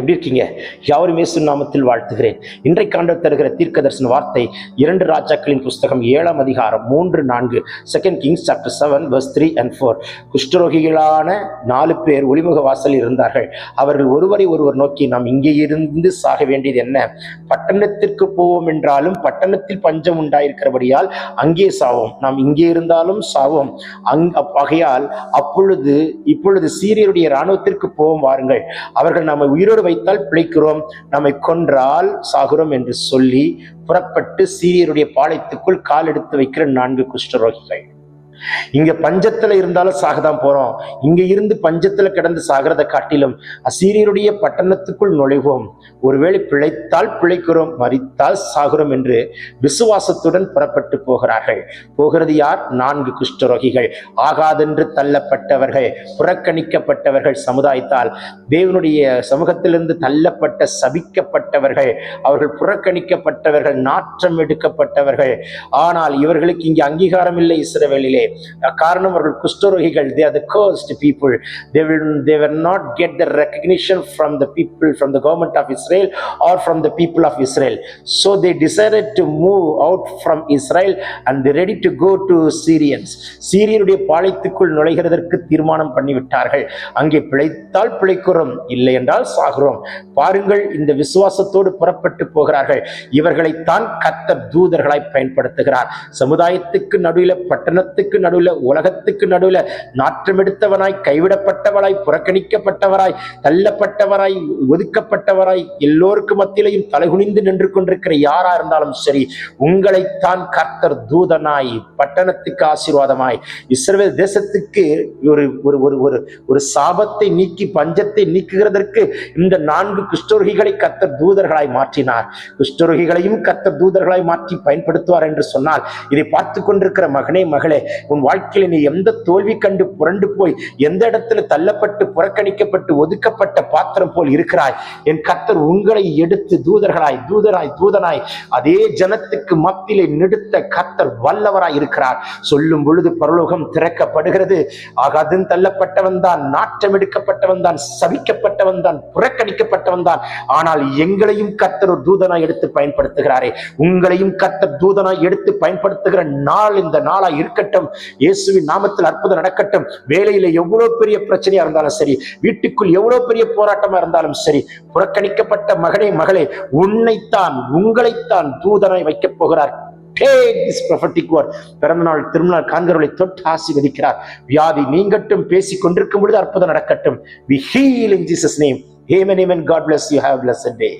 எப்படி இருக்கீங்க? யாவரும் இயேசு நாமத்தில் வாழ்த்துகிறேன். இன்றைக்கு ஆண்டவர் தருகிற தீர்க்கதரிசன வார்த்தை 2 ராஜாக்களின் புஸ்தகம் 7ஆம் அதிகாரம் 3-4, 2 Kings chapter 7 verse 3 and 4. குஷ்டரோகிகளான 4 பேர் ஒளிமுக வாசலில் இருந்தார்கள். அவர்கள் ஒருவரை ஒருவர் நோக்கி, நாம் இங்கே இருந்து சாக வேண்டியது என்ன? பட்டணத்திற்கு போவோம் என்றாலும் பட்டணத்தில் பஞ்சம் உண்டாயிருக்கிறபடியால் அங்கே சாவோம், நாம் இங்கே இருந்தாலும் சாவோம். ஆகையால் இப்பொழுது சீரியருடைய இராணுவத்திற்கு போவோம் வாருங்கள், அவர்கள் நம்மை உயிரோடு வைத்தால் பிழைக்கிறோம், நம்மை கொன்றால் சாகுறோம் என்று சொல்லி புறப்பட்டு சீரியருடைய பாளையத்துக்குள் கால் எடுத்து வைக்கிற 4 குஷ்டரோகிகள். இங்க பஞ்சத்துல இருந்தாலும் சாகதான் போறோம், இங்க இருந்து பஞ்சத்துல கிடந்து சாகிறத காட்டிலும் அசீரியருடைய பட்டணத்துக்குள் நுழைவோம், ஒருவேளை பிழைத்தால் பிழைக்கிறோம், மரித்தால் சாகுறோம் என்று விசுவாசத்துடன் புறப்பட்டு போகிறார்கள். போகிறது யார்? 4 குஷ்டரோகிகள், ஆகாதென்று தள்ளப்பட்டவர்கள், புறக்கணிக்கப்பட்டவர்கள், சமுதாயத்தால் தேவனுடைய சமூகத்திலிருந்து தள்ளப்பட்ட சபிக்கப்பட்டவர்கள், அவர்கள் புறக்கணிக்கப்பட்டவர்கள், நாற்றம் எடுக்கப்பட்டவர்கள். ஆனால் இவர்களுக்கு இங்கே அங்கீகாரம் இல்லை இஸ்ரவேலிலே. காரணம், அவர்கள் குஷ்டரோகிகள். They are the cursed people. They will not get the recognition from the people, from the government of Israel or from the people of Israel. So they decided to move out from Israel and they ready to go to Syrians. சீரியருடைய பாளையத்துக்குள் நுழைகிறதற்கு தீர்மானம் பண்ணிவிட்டார்கள். அங்கே பிழைத்தால் பிழைக்கிறோம், இல்லை என்றால் சாகிறோம். பாருங்கள், இந்த விசுவாசத்தோடு புறப்பட்டு போகிறார்கள். இவர்களைத்தான் கர்த்தர் தூதர்களாய் பயன்படுத்துகிறார். சமுதாயத்துக்கு நடுவில், பட்டணத்துக்கு நடுவில், உலகத்துக்கு நடுவில் நாற்றம் எடுத்தவனாய், கைவிடப்பட்டவராய், புறக்கணிக்கப்பட்டவராய், தள்ளப்பட்டவராய், ஒதுக்கப்பட்டவராய், எல்லோருக்கும் மத்தியிலையும் தலைகுனிந்து நின்று கொண்டிருக்கிற யாரா இருந்தாலும் சரி, உங்களைத்தான் கர்த்தர் தூதனாய், பட்டணத்துக்கு ஆசீர்வாதமாய், இஸ்ரவேல் தேசத்துக்கு ஒரு சாபத்தை நீக்கி பஞ்சத்தை நீக்குகிறதற்கு இந்த 4 குஷ்டரோகிகளை கர்த்தர் தூதர்களாய் மாற்றினார். குஷ்டரோகிகளையும் கர்த்தர் தூதர்களாய் மாற்றி பயன்படுத்துவார் என்று சொன்னால், இதை பார்த்து கொண்டிருக்கிற மகனே, மகளே, உன் வாழ்க்கையில நீ எந்த தோல்வி கண்டு புரண்டு போய் எந்த இடத்துல தள்ளப்பட்டு புறக்கணிக்கப்பட்டு ஒதுக்கப்பட்ட பாத்திரம் போல் இருக்கிறாய், என் கர்த்தர் உங்களை எடுத்து தூதனாய் அதே ஜனத்துக்கு மத்தியிலே நிறுத்த கர்த்தர் வல்லவராய் இருக்கிறார். சொல்லும் பொழுது பரலோகம் திறக்கப்படுகிறது. ஆகாதுன்னு தள்ளப்பட்டவன் தான், நாற்றம் எடுக்கப்பட்டவன் தான், சபிக்கப்பட்டவன் தான், புறக்கணிக்கப்பட்டவன் தான். ஆனால் எங்களையும் கர்த்தர் ஒரு தூதனாய் எடுத்து பயன்படுத்துகிறாரே, உங்களையும் கர்த்தர் தூதனாய் எடுத்து பயன்படுத்துகிற நாள் இந்த நாளா இருக்கட்டும். இயேசுவின் நாமத்தில் அற்புதம் நடக்கட்டும். வேலையில எவ்வளவு பெரிய பிரச்சனையா இருந்தாலும் சரி, வீட்டுக்குள் எவ்வளவு பெரிய போராட்டமா இருந்தாலும் சரி, புறக்கணிக்கப்பட்ட மகனே, மகளே, உங்களைத்தான் தூதனாய் வைக்கப் போகிறார். Take this prophetic word. பிறந்தநாள் திருநாள் காண்கிறவர்களை தொட்டு ஆசீர்வதிக்கிறார். வியாதி நீங்கட்டும். பேசிக் கொண்டிருக்கும் பொழுது அற்புதம் நடக்கட்டும். We heal in Jesus' name. Amen, amen. God bless you. Have a blessed day.